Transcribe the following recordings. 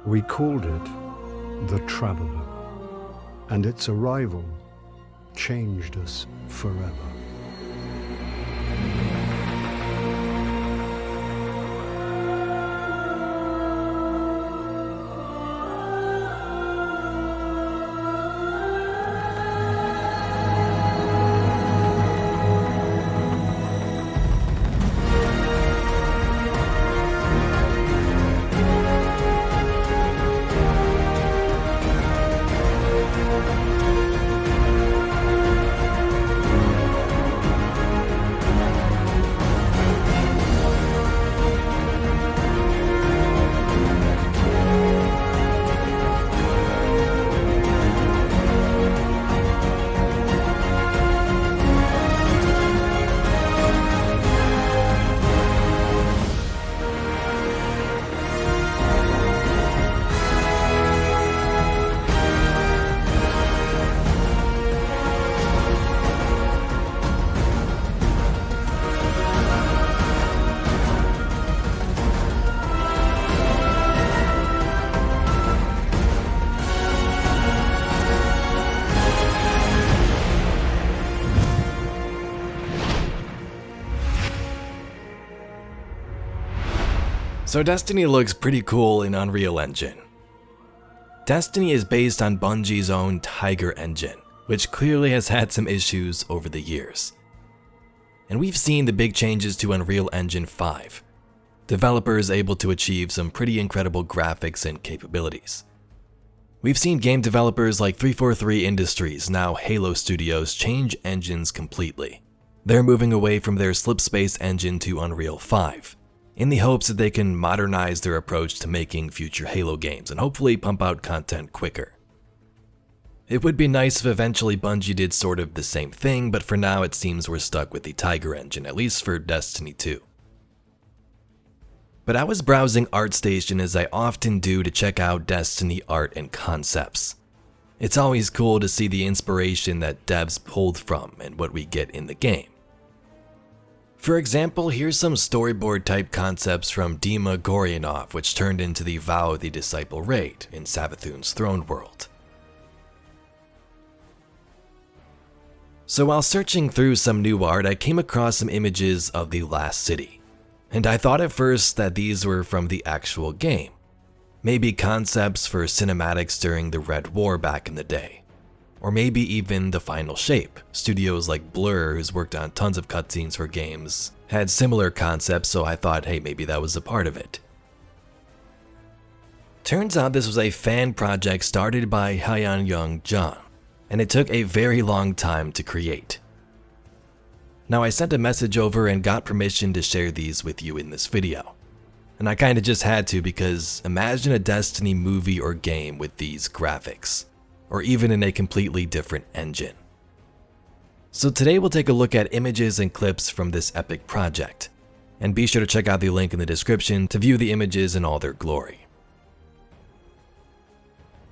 We called it the Traveler, and its arrival changed us forever. So Destiny looks pretty cool in Unreal Engine. Destiny is based on Bungie's own Tiger engine, which clearly has had some issues over the years. And we've seen the big changes to Unreal Engine 5. Developers able to achieve some pretty incredible graphics and capabilities. We've seen game developers like 343 Industries, now Halo Studios, change engines completely. They're moving away from their Slipspace engine to Unreal 5. In the hopes that they can modernize their approach to making future Halo games and hopefully pump out content quicker. It would be nice if eventually Bungie did sort of the same thing, but for now it seems we're stuck with the Tiger engine, at least for Destiny 2. But I was browsing ArtStation as I often do to check out Destiny art and concepts. It's always cool to see the inspiration that devs pulled from and what we get in the game. For example, here's some storyboard type concepts from Dima Goryanov, which turned into the Vow of the Disciple raid in Savathun's throne world. So while searching through some new art, I came across some images of the Last City, and I thought at first that these were from the actual game, maybe concepts for cinematics during the Red War back in the day. Or maybe even The Final Shape. Studios like Blur, who's worked on tons of cutscenes for games, had similar concepts, so I thought, hey, maybe that was a part of it. Turns out this was a fan project started by Hyeonyong Jeon, and it took a very long time to create. Now I sent a message over and got permission to share these with you in this video. And I kinda just had to, because imagine a Destiny movie or game with these graphics. Or even in a completely different engine. So today we'll take a look at images and clips from this epic project, and be sure to check out the link in the description to view the images in all their glory.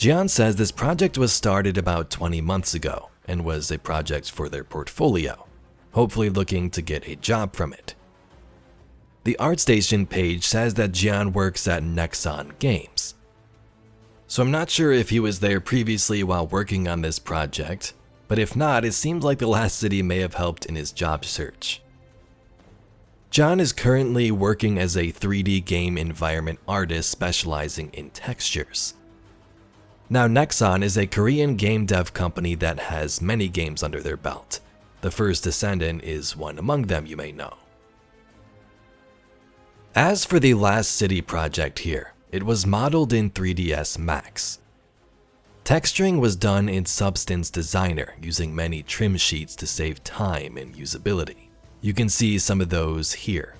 Jeon says this project was started about 20 months ago, and was a project for their portfolio, hopefully looking to get a job from it. The ArtStation page says that Jeon works at Nexon Games. So I'm not sure if he was there previously while working on this project, but if not, it seems like The Last City may have helped in his job search. Jeon is currently working as a 3D game environment artist specializing in textures. Now Nexon is a Korean game dev company that has many games under their belt. The First Descendant is one among them, you may know. As for the Last City project here, it was modeled in 3ds Max. Texturing was done in Substance Designer using many trim sheets to save time and usability. You can see some of those here.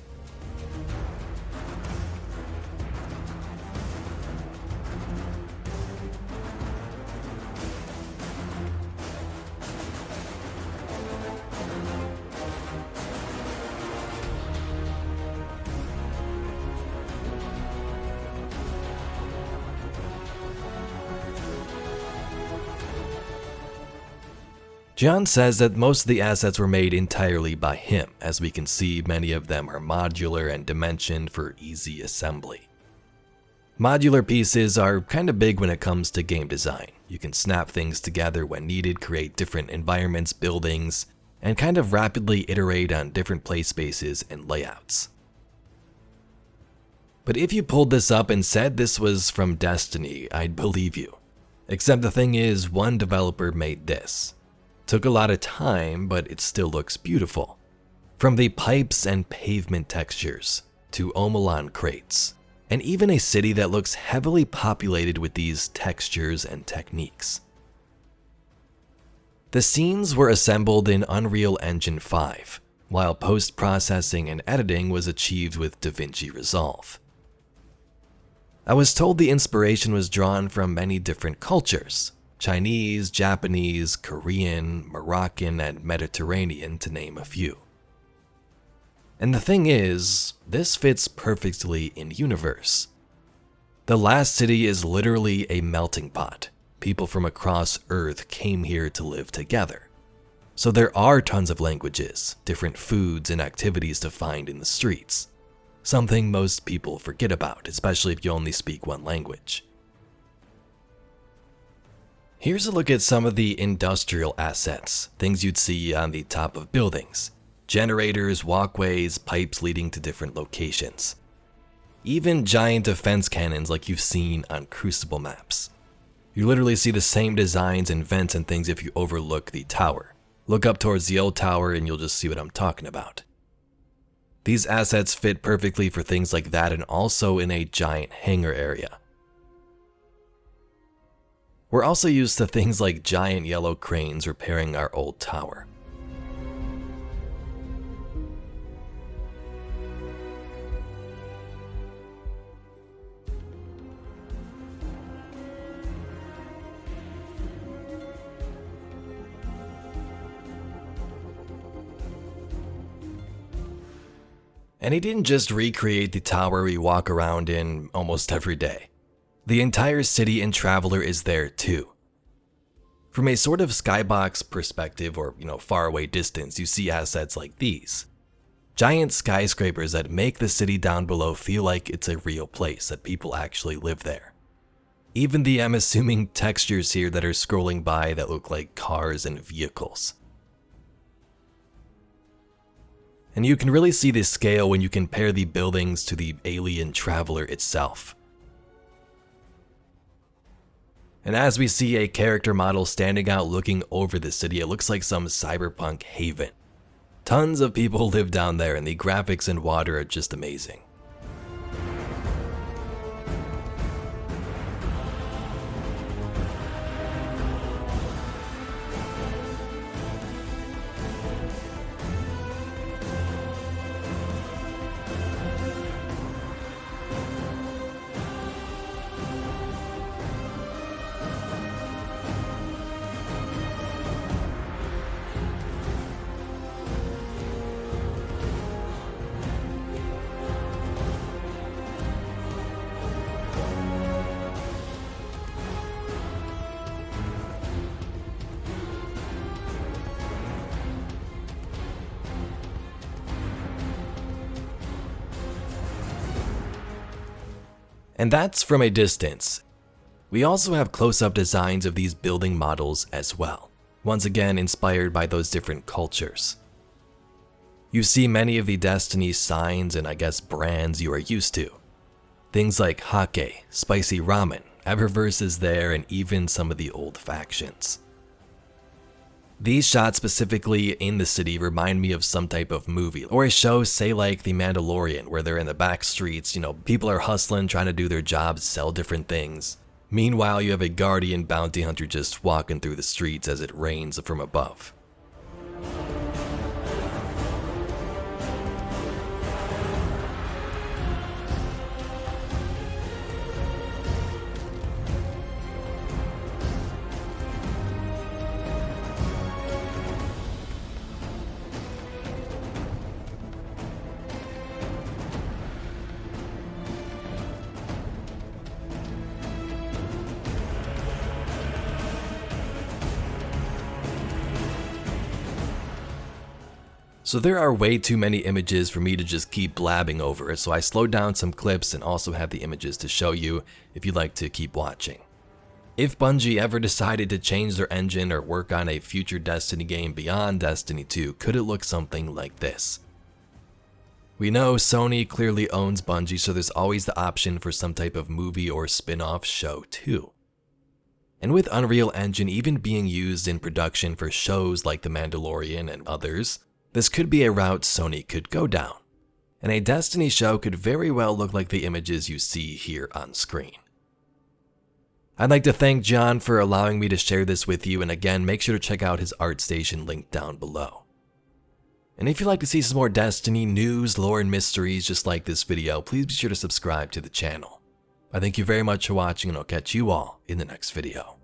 Jeon says that most of the assets were made entirely by him. As we can see, many of them are modular and dimensioned for easy assembly. Modular pieces are kind of big when it comes to game design. You can snap things together when needed, create different environments, buildings, and kind of rapidly iterate on different play spaces and layouts. But if you pulled this up and said this was from Destiny, I'd believe you. Except the thing is, one developer made this. Took a lot of time, but it still looks beautiful. From the pipes and pavement textures, to Omelon crates, and even a city that looks heavily populated with these textures and techniques. The scenes were assembled in Unreal Engine 5, while post-processing and editing was achieved with DaVinci Resolve. I was told the inspiration was drawn from many different cultures: Chinese, Japanese, Korean, Moroccan, and Mediterranean, to name a few. And the thing is, this fits perfectly in universe. The last city is literally a melting pot. People from across Earth came here to live together. So there are tons of languages, different foods, and activities to find in the streets. Something most people forget about, especially if you only speak one language. Here's a look at some of the industrial assets, things you'd see on the top of buildings. Generators, walkways, pipes leading to different locations. Even giant defense cannons like you've seen on Crucible maps. You literally see the same designs and vents and things if you overlook the tower. Look up towards the old tower and you'll just see what I'm talking about. These assets fit perfectly for things like that, and also in a giant hangar area. We're also used to things like giant yellow cranes repairing our old tower. And he didn't just recreate the tower we walk around in almost every day. The entire city and Traveler is there too. From a sort of skybox perspective, or faraway distance, you see assets like these. Giant skyscrapers that make the city down below feel like it's a real place, that people actually live there. Even the, I'm assuming, textures here that are scrolling by that look like cars and vehicles. And you can really see this scale when you compare the buildings to the alien Traveler itself. And as we see a character model standing out looking over the city, it looks like some cyberpunk haven. Tons of people live down there, and the graphics and water are just amazing. And that's from a distance. We also have close-up designs of these building models as well, once again inspired by those different cultures. You see many of the Destiny signs and I guess brands you are used to. Things like Hake, Spicy Ramen, Eververse is there, and even some of the old factions. These shots specifically in the city remind me of some type of movie, or a show, say like The Mandalorian, where they're in the back streets, people are hustling, trying to do their jobs, sell different things. Meanwhile, you have a guardian bounty hunter just walking through the streets as it rains from above. So there are way too many images for me to just keep blabbing over, so I slowed down some clips and also have the images to show you if you'd like to keep watching. If Bungie ever decided to change their engine or work on a future Destiny game beyond Destiny 2, could it look something like this? We know Sony clearly owns Bungie, so there's always the option for some type of movie or spin-off show too. And with Unreal Engine even being used in production for shows like The Mandalorian and others, this could be a route Sony could go down. And a Destiny show could very well look like the images you see here on screen. I'd like to thank John for allowing me to share this with you, and again, make sure to check out his ArtStation link down below. And if you'd like to see some more Destiny news, lore, and mysteries just like this video, please be sure to subscribe to the channel. I thank you very much for watching, and I'll catch you all in the next video.